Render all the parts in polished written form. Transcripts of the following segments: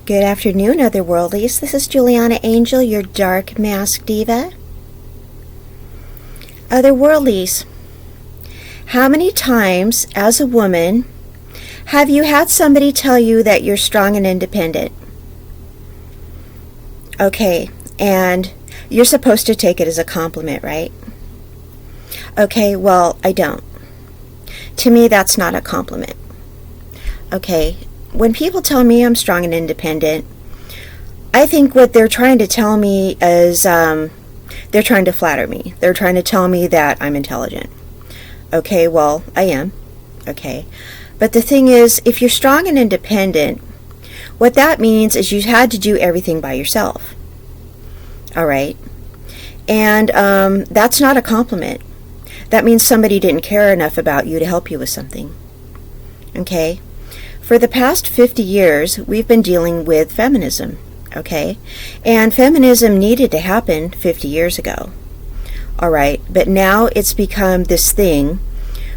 Good afternoon, Otherworldlies. This is Juliana Angel, your Dark Mask Diva. Otherworldlies, how many times as a woman have you had somebody tell you that you're strong and independent? Okay, and you're supposed to take it as a compliment, right? Okay, well, I don't. To me, that's not a compliment. Okay, when people tell me I'm strong and independent, I think what they're trying to tell me is they're trying to flatter me. They're trying to tell me that I'm intelligent. Okay, well, I am. Okay, but the thing is, if you're strong and independent, what that means is you had to do everything by yourself. All right, and that's not a compliment. That means somebody didn't care enough about you to help you with something. Okay? For the past 50 years, we've been dealing with feminism. Okay? And feminism needed to happen 50 years ago. All right? But now it's become this thing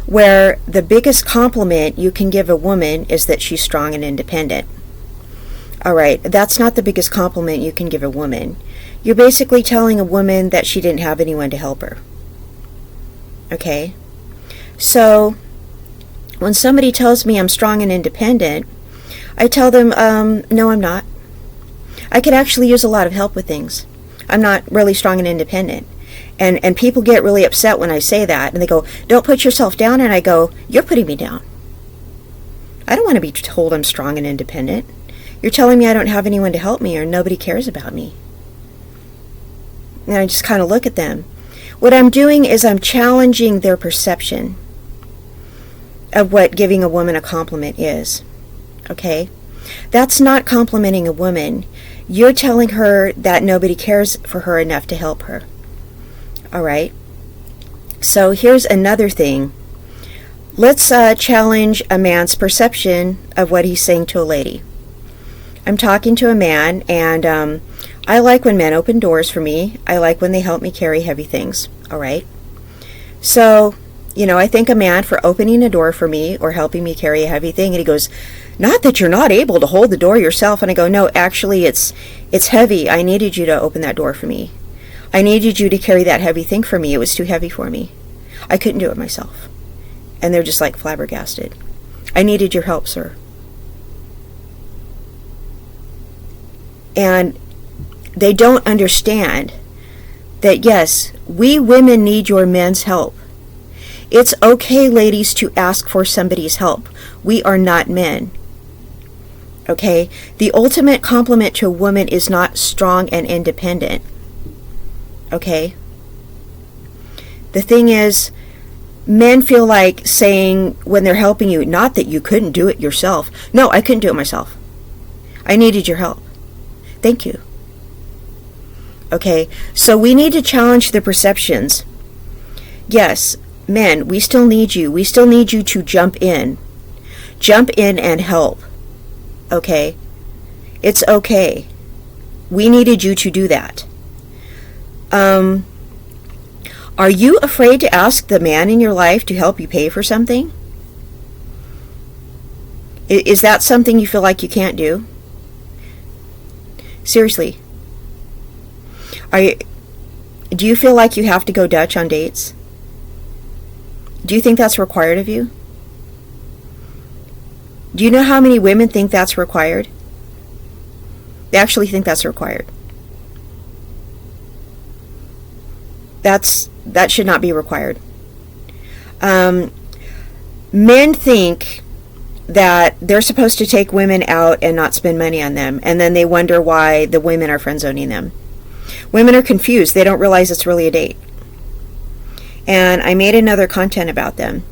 where the biggest compliment you can give a woman is that she's strong and independent. All right? That's not the biggest compliment you can give a woman. You're basically telling a woman that she didn't have anyone to help her. Okay, so when somebody tells me I'm strong and independent, I tell them, no, I'm not. I could actually use a lot of help with things. I'm not really strong and independent. And people get really upset when I say that, and they go, don't put yourself down, and I go, you're putting me down. I don't want to be told I'm strong and independent. You're telling me I don't have anyone to help me or nobody cares about me. And I just kind of look at them. What I'm doing is I'm challenging their perception of what giving a woman a compliment is. Okay? That's not complimenting a woman. You're telling her that nobody cares for her enough to help her. All right? So here's another thing. Let's challenge a man's perception of what he's saying to a lady. I'm talking to a man, and I like when men open doors for me. I like when they help me carry heavy things. All right? So, I thank a man for opening a door for me or helping me carry a heavy thing. And he goes, not that you're not able to hold the door yourself. And I go, no, actually, it's heavy. I needed you to open that door for me. I needed you to carry that heavy thing for me. It was too heavy for me. I couldn't do it myself. And they're just like flabbergasted. I needed your help, sir. And they don't understand that, yes, we women need your men's help. It's okay, ladies, to ask for somebody's help. We are not men. Okay? The ultimate compliment to a woman is not strong and independent. Okay? The thing is, men feel like saying when they're helping you, not that you couldn't do it yourself. No, I couldn't do it myself. I needed your help. Thank you. Okay, so we need to challenge the perceptions. Yes, men, we still need you. We still need you to jump in. Jump in and help. Okay? It's okay. We needed you to do that. Are you afraid to ask the man in your life to help you pay for something? Is that something you feel like you can't do? Seriously. Do you feel like you have to go Dutch on dates? Do you think that's required of you? Do you know how many women think that's required? They actually think that's required. That should not be required. Men think that they're supposed to take women out and not spend money on them, and then they wonder why the women are friend-zoning them. Women are confused. They don't realize it's really a date. And I made another content about them,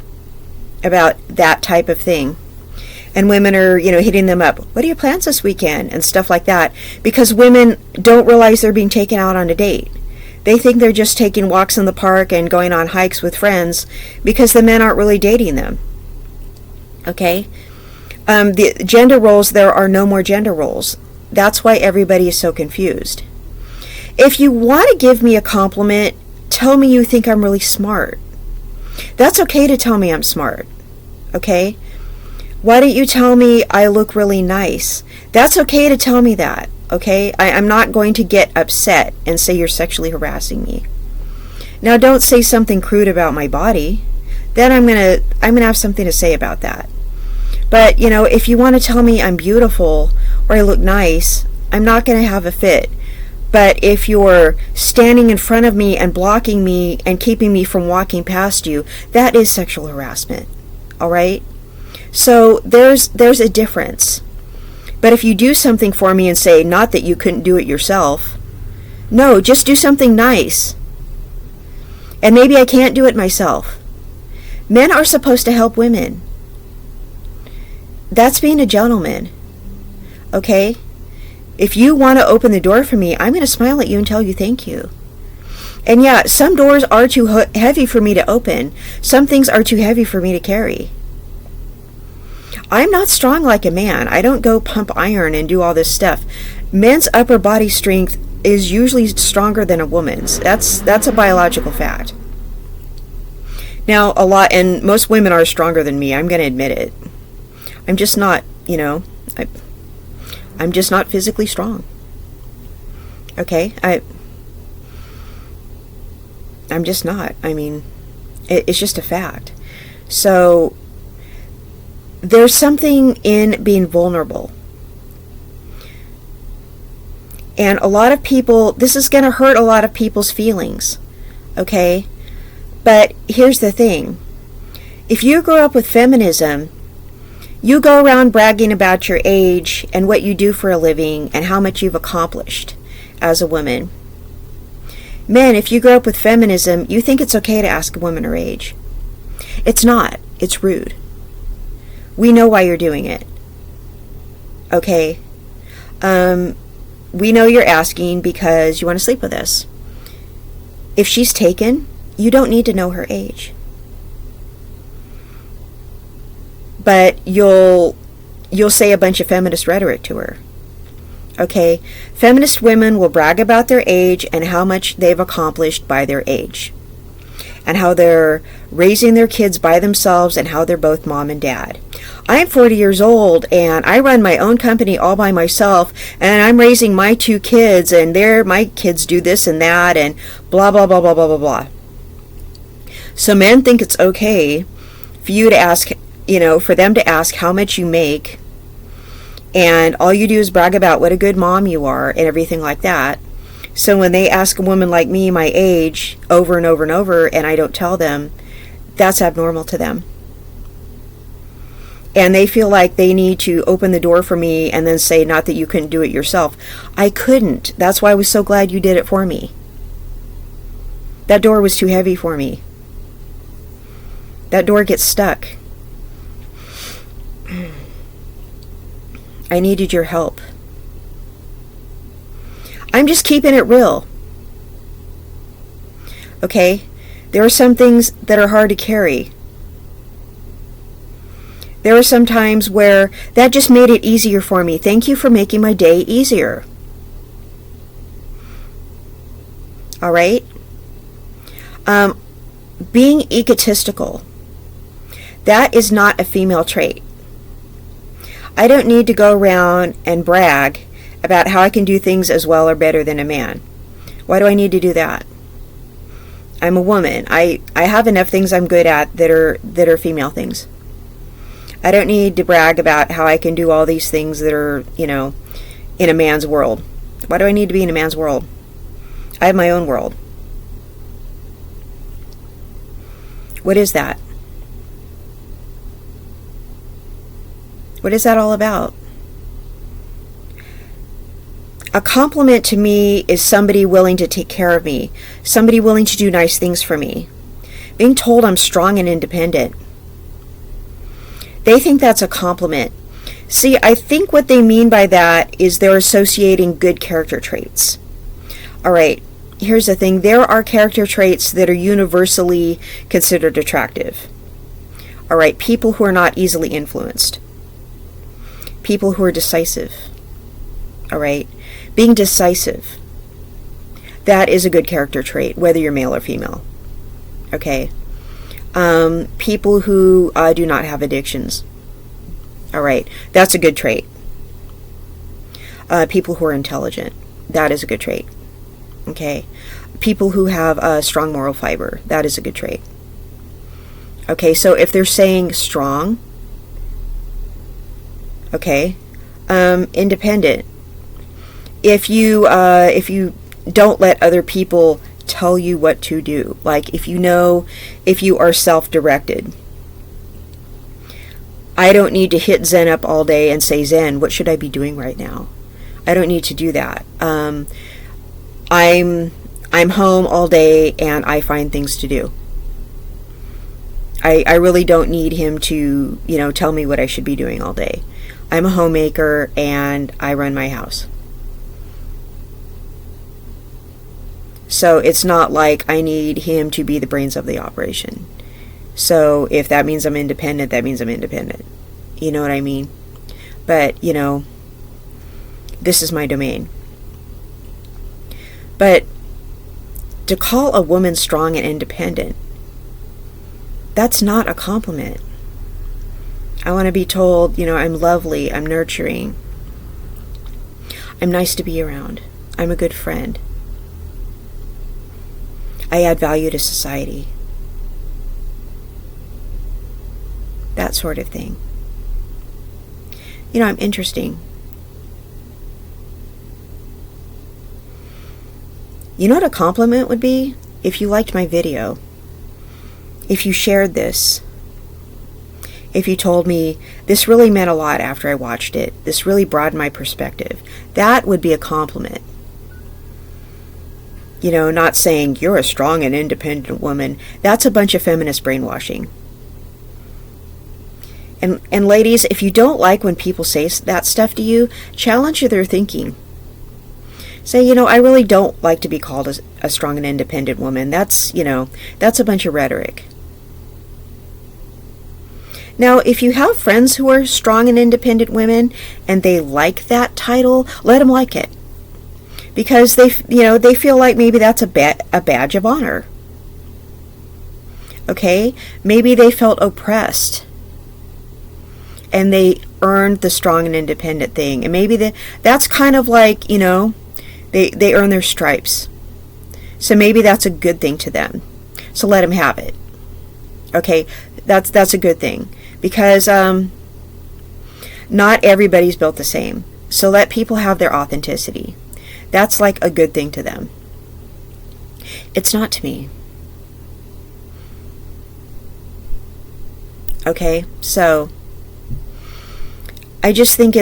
about that type of thing. And women are, hitting them up. What are your plans this weekend? And stuff like that. Because women don't realize they're being taken out on a date. They think they're just taking walks in the park and going on hikes with friends because the men aren't really dating them. Okay? The gender roles, there are no more gender roles. That's why everybody is so confused. If you want to give me a compliment, tell me you think I'm really smart. That's okay to tell me I'm smart. Okay? Why don't you tell me I look really nice? That's okay to tell me that, okay? I'm not going to get upset and say you're sexually harassing me. Now, don't say something crude about my body. Then I'm gonna have something to say about that. But, if you want to tell me I'm beautiful or I look nice, I'm not going to have a fit. But if you're standing in front of me and blocking me and keeping me from walking past you, that is sexual harassment. All right? So there's a difference. But if you do something for me and say, not that you couldn't do it yourself, no, just do something nice. And maybe I can't do it myself. Men are supposed to help women. That's being a gentleman. Okay? If you want to open the door for me, I'm going to smile at you and tell you thank you. And yeah, some doors are too heavy for me to open. Some things are too heavy for me to carry. I'm not strong like a man. I don't go pump iron and do all this stuff. Men's upper body strength is usually stronger than a woman's. That's a biological fact. Now, and most women are stronger than me. I'm going to admit it. I'm just not, I'm just not physically strong. Okay? I'm just not. I mean, it's just a fact. So, there's something in being vulnerable. And a lot of people, this is going to hurt a lot of people's feelings. Okay? But here's the thing. If you grew up with feminism, you go around bragging about your age and what you do for a living and how much you've accomplished as a woman. Men, if you grow up with feminism, you think it's okay to ask a woman her age. It's not. It's rude. We know why you're doing it. Okay? We know you're asking because you want to sleep with us. If she's taken, you don't need to know her age. But you'll say a bunch of feminist rhetoric to her. Okay? Feminist women will brag about their age and how much they've accomplished by their age. And how they're raising their kids by themselves and how they're both mom and dad. I'm 40 years old and I run my own company all by myself and I'm raising my 2 kids and my kids do this and that and blah, blah, blah, blah, blah, blah, blah. So men think it's okay for you to ask, for them to ask how much you make, and all you do is brag about what a good mom you are and everything like that. So when they ask a woman like me my age over and over and over and I don't tell them, that's abnormal to them. And they feel like they need to open the door for me and then say, not that you couldn't do it yourself. I couldn't. That's why I was so glad you did it for me. That door was too heavy for me. That door gets stuck. I needed your help. I'm just keeping it real. Okay? There are some things that are hard to carry. There are some times where that just made it easier for me. Thank you for making my day easier. All right? Being egotistical. That is not a female trait. I don't need to go around and brag about how I can do things as well or better than a man. Why do I need to do that? I'm a woman. I have enough things I'm good at that are female things. I don't need to brag about how I can do all these things that are, in a man's world. Why do I need to be in a man's world? I have my own world. What is that? What is that all about? A compliment to me is somebody willing to take care of me, somebody willing to do nice things for me, being told I'm strong and independent. They think that's a compliment. See, I think what they mean by that is they're associating good character traits. All right, here's the thing. There are character traits that are universally considered attractive. All right, people who are not easily influenced. People who are decisive. All right, being decisive. That is a good character trait, whether you're male or female. Okay. People who do not have addictions. All right, that's a good trait. People who are intelligent, that is a good trait. Okay, people who have a strong moral fiber, that is a good trait. Okay, so if they're saying strong, okay, independent. If you don't let other people tell you what to do, like if you are self-directed. I don't need to hit Zen up all day and say, Zen, what should I be doing right now? I don't need to do that. I'm home all day and I find things to do. I really don't need him to, tell me what I should be doing all day. I'm a homemaker and I run my house. So it's not like I need him to be the brains of the operation. So if that means I'm independent, that means I'm independent. You know what I mean? But, this is my domain. But to call a woman strong and independent, that's not a compliment. I want to be told, I'm lovely, I'm nurturing, I'm nice to be around, I'm a good friend, I add value to society. That sort of thing. I'm interesting. You know what a compliment would be? If you liked my video. If you shared this. If you told me, this really meant a lot after I watched it. This really broadened my perspective. That would be a compliment. Not saying, you're a strong and independent woman. That's a bunch of feminist brainwashing. And ladies, if you don't like when people say that stuff to you, challenge their thinking. Say, I really don't like to be called a strong and independent woman. That's a bunch of rhetoric. Now, if you have friends who are strong and independent women and they like that title, let them like it. Because they feel like maybe that's a badge of honor. Okay? Maybe they felt oppressed and they earned the strong and independent thing. And maybe that's kind of like, they earn their stripes. So maybe that's a good thing to them. So let them have it. Okay? That's a good thing. Because not everybody's built the same. So let people have their authenticity. That's like a good thing to them. It's not to me. Okay? So I just think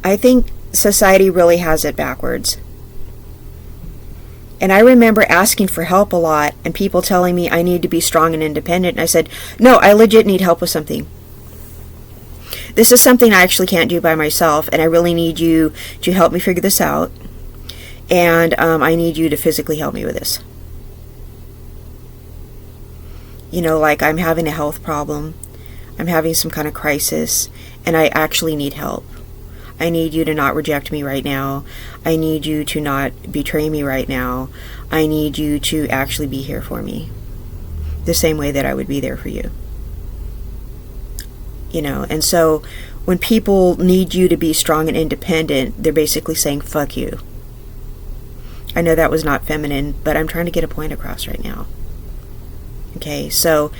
I think society really has it backwards. And I remember asking for help a lot and people telling me I need to be strong and independent. And I said, no, I legit need help with something. This is something I actually can't do by myself, and I really need you to help me figure this out. And I need you to physically help me with this. Like I'm having a health problem. I'm having some kind of crisis, and I actually need help. I need you to not reject me right now. I need you to not betray me right now. I need you to actually be here for me. The same way that I would be there for you. And so when people need you to be strong and independent, they're basically saying, fuck you. I know that was not feminine, but I'm trying to get a point across right now. Okay, so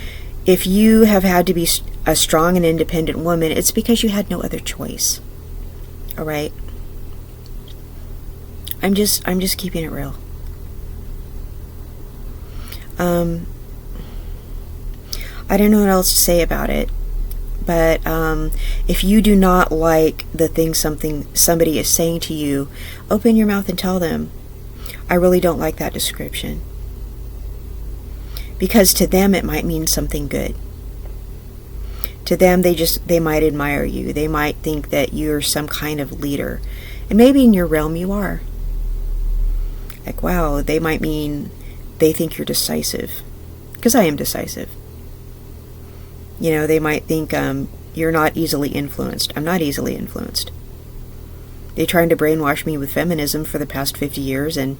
if you have had to be a strong and independent woman, it's because you had no other choice. All right? I'm just keeping it real. I don't know what else to say about it. But if you do not like the thing somebody is saying to you, open your mouth and tell them, I really don't like that description. Because to them it might mean something good. To them they might admire you. They might think that you're some kind of leader. And maybe in your realm you are. Like, wow, they might mean they think you're decisive. Because I am decisive. They might think you're not easily influenced. I'm not easily influenced. They tried to brainwash me with feminism for the past 50 years, and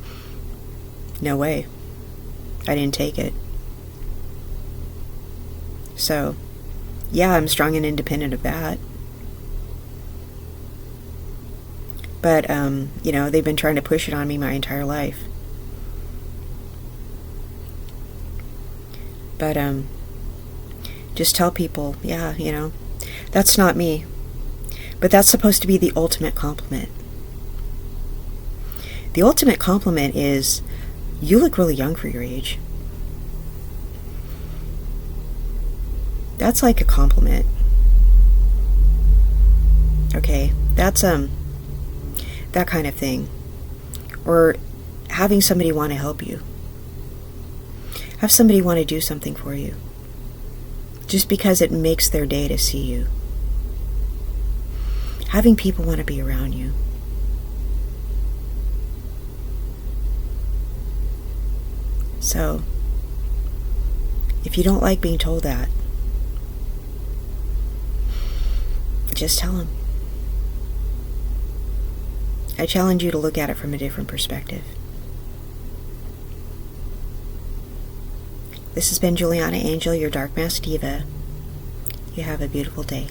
no way. I didn't take it. So, Yeah, I'm strong and independent of that. But, they've been trying to push it on me my entire life. But, just tell people, yeah, that's not me. But that's supposed to be the ultimate compliment. The ultimate compliment is, you look really young for your age. That's like a compliment. Okay, that's, that kind of thing. Or having somebody want to help you. Have somebody want to do something for you. Just because it makes their day to see you. Having people want to be around you. So, if you don't like being told that, just tell them. I challenge you to look at it from a different perspective. This has been Juliana Angel, your Dark Mask Diva. You have a beautiful day.